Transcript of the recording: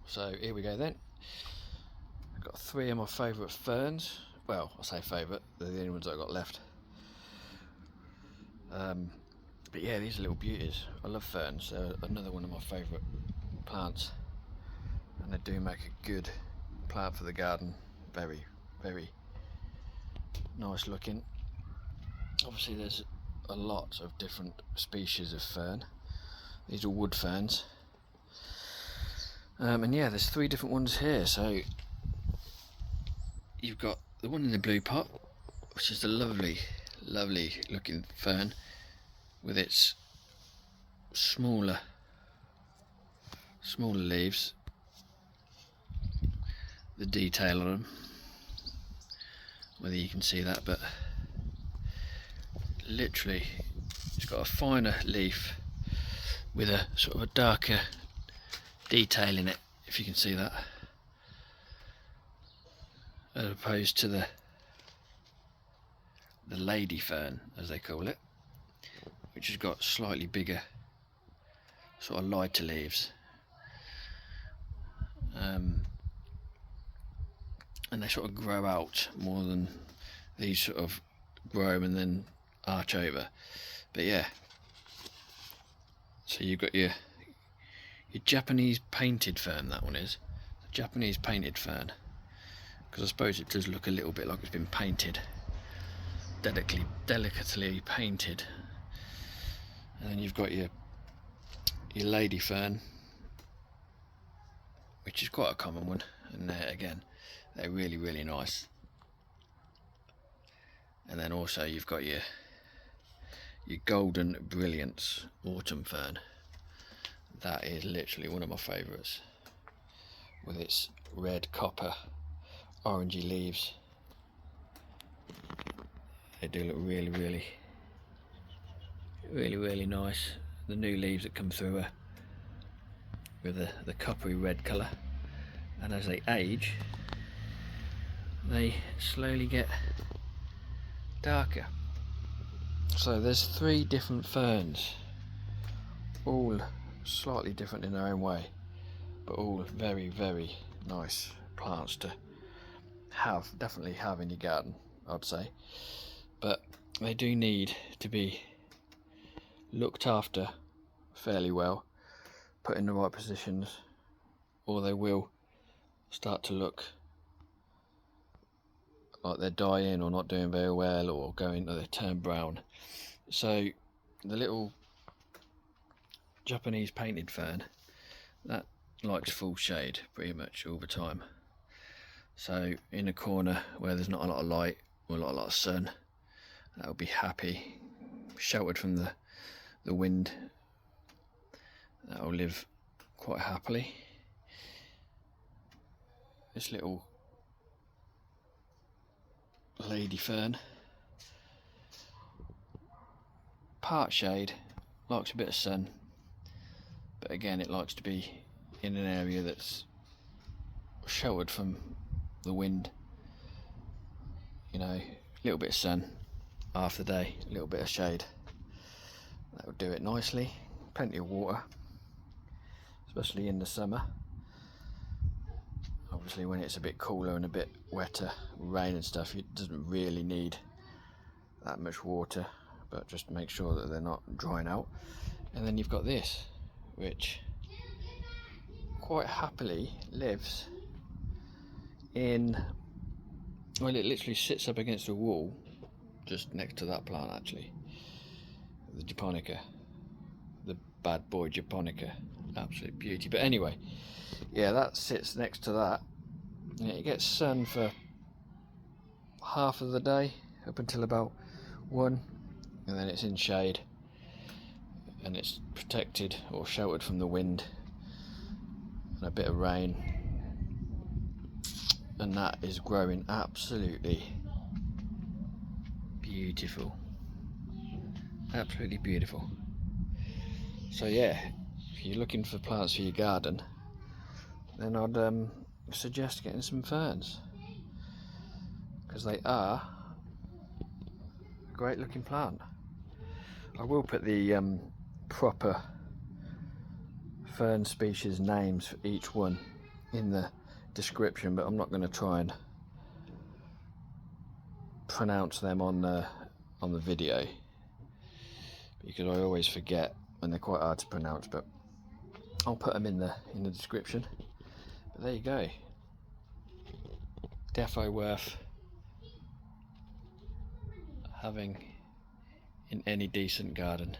So here we go then. I've got 3 of my favourite ferns. Well, I say favourite, they're the only ones I've got left. But yeah, these are little beauties. I love ferns. They're another one of my favourite plants, and they do make a good plant for the garden. Very, very nice looking. Obviously there's a lot of different species of fern. These are wood ferns. And yeah, there's 3 different ones here. So you've got the one in the blue pot, which is the lovely looking fern with its smaller leaves, the detail on them, whether you can see that, but literally it's got a finer leaf with a sort of a darker detail in it, if you can see that, as opposed to the lady fern, as they call it, which has got slightly bigger, sort of lighter leaves, and they sort of grow out more than these sort of grow and then arch over. But yeah, so you've got your Japanese painted fern. That one is a Japanese painted fern, because I suppose it does look a little bit like it's been painted, delicately painted. And then you've got your lady fern, which is quite a common one, and again, they're really nice. And then also you've got your golden brilliance autumn fern. That is literally one of my favourites, with its red copper orangey leaves. They do look really nice. The new leaves that come through are with the coppery red colour, and as they age they slowly get darker. So there's 3 different ferns, all slightly different in their own way, but all very nice plants to definitely have in your garden, I'd say. But they do need to be looked after fairly well, put in the right positions, or they will start to look like they're dying or not doing very well, or they turn brown. So the little Japanese painted fern, that likes full shade pretty much all the time. So in a corner where there's not a lot of light or not a lot of sun, that will be happy, sheltered from the wind. That will live quite happily. This little lady fern, part shade, likes a bit of sun, but again it likes to be in an area that's sheltered from the wind. You know, a little bit of sun half the day, a little bit of shade, that will do it nicely. Plenty of water, especially in the summer. Obviously when it's a bit cooler and a bit wetter, rain and stuff, it doesn't really need that much water, but just make sure that they're not drying out. And then you've got this, which quite happily lives in, well, it literally sits up against a wall just next to that plant, actually, the japonica, the bad boy japonica, absolute beauty. But anyway, yeah, that sits next to that. Yeah, it gets sun for half of the day up until about 1, and then it's in shade and it's protected or sheltered from the wind and a bit of rain, and that is growing absolutely beautiful, absolutely beautiful. So yeah, if you're looking for plants for your garden, then I'd suggest getting some ferns, because they are a great looking plant. I will put the proper fern species names for each one in the description, but I'm not going to try and pronounce them on the video, because I always forget and they're quite hard to pronounce, but I'll put them in the description. But there you go, defo worth having in any decent garden.